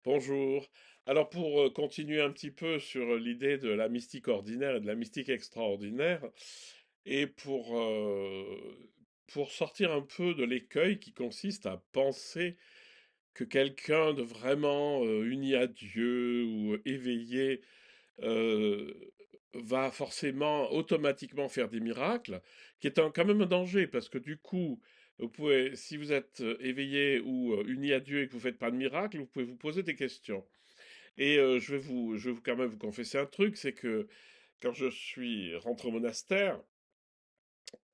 Bonjour. Alors pour continuer un petit peu sur l'idée de la mystique ordinaire et de la mystique extraordinaire, et pour sortir un peu de l'écueil qui consiste à penser que quelqu'un de vraiment uni à Dieu ou éveillé euh, va forcément automatiquement faire des miracles, qui est quand même un danger, parce que du coup, vous pouvez, si vous êtes éveillé ou uni à Dieu et que vous ne faites pas de miracle, vous pouvez vous poser des questions. Et je vais quand même vous confesser un truc, c'est que quand je suis rentré au monastère,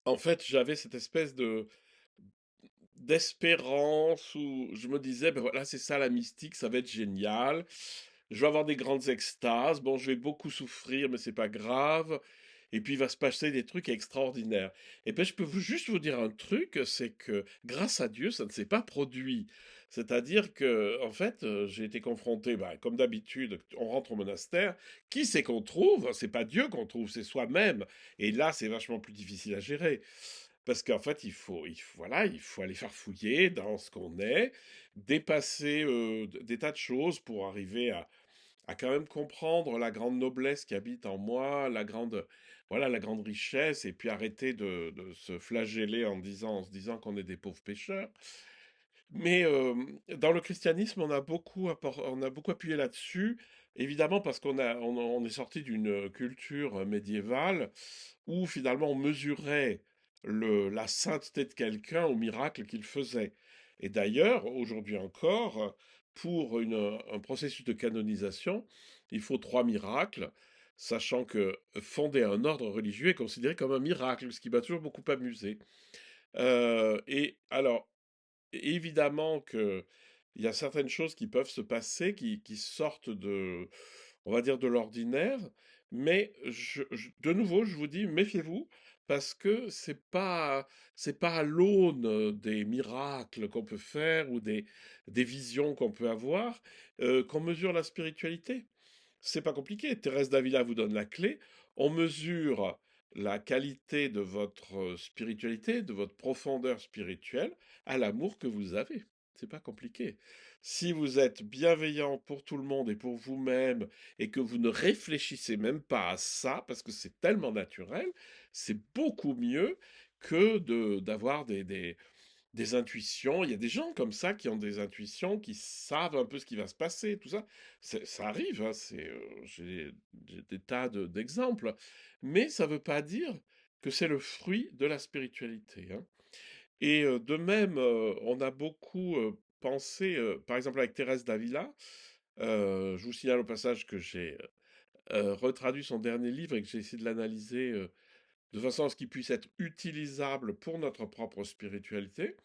en fait, j'avais cette espèce de d'espérance où je me disais, ben voilà, c'est ça la mystique, ça va être génial. Je vais avoir des grandes extases. Bon, je vais beaucoup souffrir, mais c'est pas grave. Et puis il va se passer des trucs extraordinaires. Et puis je peux juste vous dire un truc, c'est que grâce à Dieu, ça ne s'est pas produit. C'est-à-dire que, en fait, j'ai été confronté, bah, comme d'habitude, on rentre au monastère. Qui c'est qu'on trouve? C'est pas Dieu qu'on trouve, c'est soi-même. Et là, c'est vachement plus difficile à gérer. Parce qu'en fait, voilà, il faut aller farfouiller dans ce qu'on est, dépasser des tas de choses pour arriver à quand même comprendre la grande noblesse qui habite en moi, voilà, la grande richesse, et puis arrêter de se flageller en se disant qu'on est des pauvres pécheurs. Mais dans le christianisme, on a beaucoup appuyé là-dessus, évidemment parce on est sorti d'une culture médiévale où finalement on mesurait la sainteté de quelqu'un au miracle qu'il faisait. Et d'ailleurs, aujourd'hui encore, pour un processus de canonisation, il faut trois miracles, sachant que fonder un ordre religieux est considéré comme un miracle, ce qui m'a toujours beaucoup amusé. Et alors, évidemment que il y a certaines choses qui peuvent se passer, qui sortent on va dire, de l'ordinaire, mais de nouveau, je vous dis, méfiez-vous, parce que c'est pas à l'aune des miracles qu'on peut faire ou des visions qu'on peut avoir qu'on mesure la spiritualité. C'est pas compliqué. Thérèse d'Avila vous donne la clé. On mesure la qualité de votre spiritualité, de votre profondeur spirituelle, à l'amour que vous avez. C'est pas compliqué. Si vous êtes bienveillant pour tout le monde et pour vous-même et que vous ne réfléchissez même pas à ça parce que c'est tellement naturel, c'est beaucoup mieux que d'avoir des intuitions. Il y a des gens comme ça qui ont des intuitions, qui savent un peu ce qui va se passer, tout ça. Ça arrive, hein, j'ai des tas d'exemples. Mais ça ne veut pas dire que c'est le fruit de la spiritualité, hein. Et de même, on a beaucoup pensé, par exemple avec Thérèse d'Avila, je vous signale au passage que j'ai retraduit son dernier livre et que j'ai essayé de l'analyser de façon à ce qu'il puisse être utilisable pour notre propre spiritualité.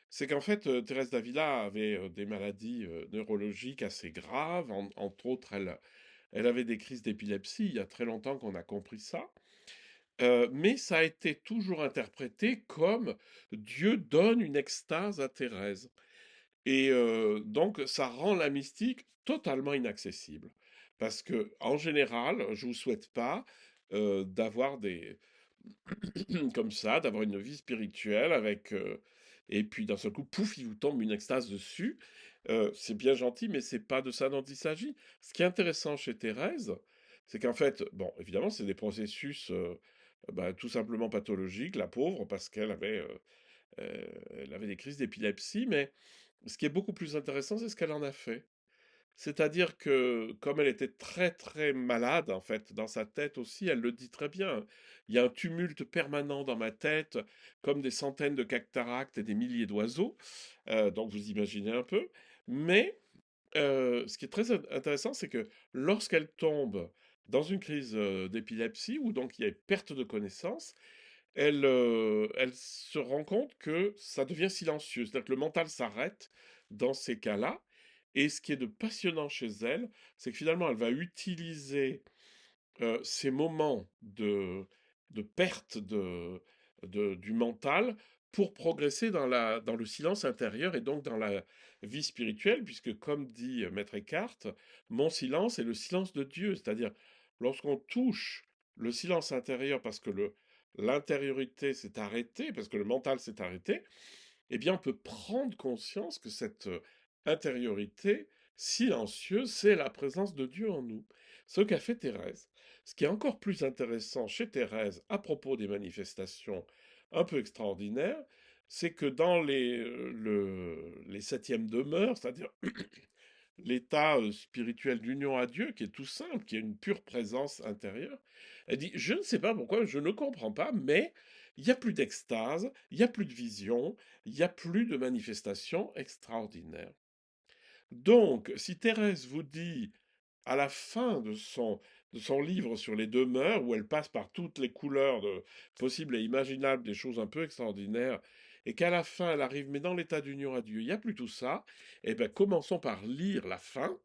C'est qu'en fait, Thérèse d'Avila avait des maladies neurologiques assez graves. Entre autres, elle avait des crises d'épilepsie. Il y a très longtemps qu'on a compris ça. Mais ça a été toujours interprété comme Dieu donne une extase à Thérèse. Et donc, ça rend la mystique totalement inaccessible. Parce que, en général, je vous souhaite pas d'avoir comme ça, d'avoir une vie spirituelle et puis d'un seul coup, pouf, il vous tombe une extase dessus. C'est bien gentil, mais c'est pas de ça dont il s'agit. Ce qui est intéressant chez Thérèse, c'est qu'en fait, bon, évidemment, c'est des processus bah, tout simplement pathologiques, la pauvre, parce elle avait des crises d'épilepsie, mais ce qui est beaucoup plus intéressant, c'est ce qu'elle en a fait. C'est-à-dire que comme elle était très très malade, en fait, dans sa tête aussi, elle le dit très bien. Il y a un tumulte permanent dans ma tête, comme des centaines de cataractes et des milliers d'oiseaux. Donc vous imaginez un peu. Mais ce qui est très intéressant, c'est que lorsqu'elle tombe dans une crise d'épilepsie, où donc il y a perte de connaissance, elle se rend compte que ça devient silencieux. C'est-à-dire que le mental s'arrête dans ces cas-là. Et ce qui est de passionnant chez elle, c'est que finalement, elle va utiliser ces moments de perte du mental pour progresser dans le silence intérieur et donc dans la vie spirituelle, puisque comme dit Maître Eckhart, mon silence est le silence de Dieu, c'est-à-dire lorsqu'on touche le silence intérieur parce que l'intériorité s'est arrêtée, parce que le mental s'est arrêté, eh bien on peut prendre conscience que cette intériorité, silencieux, c'est la présence de Dieu en nous. Ce qu'a fait Thérèse. Ce qui est encore plus intéressant chez Thérèse à propos des manifestations un peu extraordinaires, c'est que dans les septièmes demeures, c'est-à-dire l'état spirituel d'union à Dieu, qui est tout simple, qui est une pure présence intérieure, elle dit, je ne sais pas pourquoi, je ne comprends pas, mais il n'y a plus d'extase, il n'y a plus de vision, il n'y a plus de manifestations extraordinaires. Donc, si Thérèse vous dit, à la fin de son livre sur les demeures, où elle passe par toutes les couleurs possibles et imaginables, des choses un peu extraordinaires, et qu'à la fin, elle arrive, mais dans l'état d'union à Dieu, il n'y a plus tout ça, eh bien, commençons par lire la fin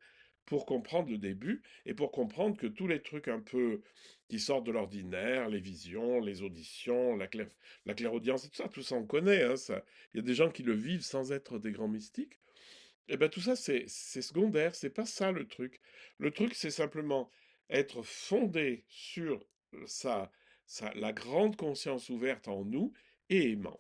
pour comprendre le début, et pour comprendre que tous les trucs un peu qui sortent de l'ordinaire, les visions, les auditions, la clairaudience, et tout ça on connaît, hein, ça. Il y a des gens qui le vivent sans être des grands mystiques. Eh ben tout ça, c'est secondaire, c'est pas ça le truc. Le truc, c'est simplement être fondé sur la grande conscience ouverte en nous et aimant.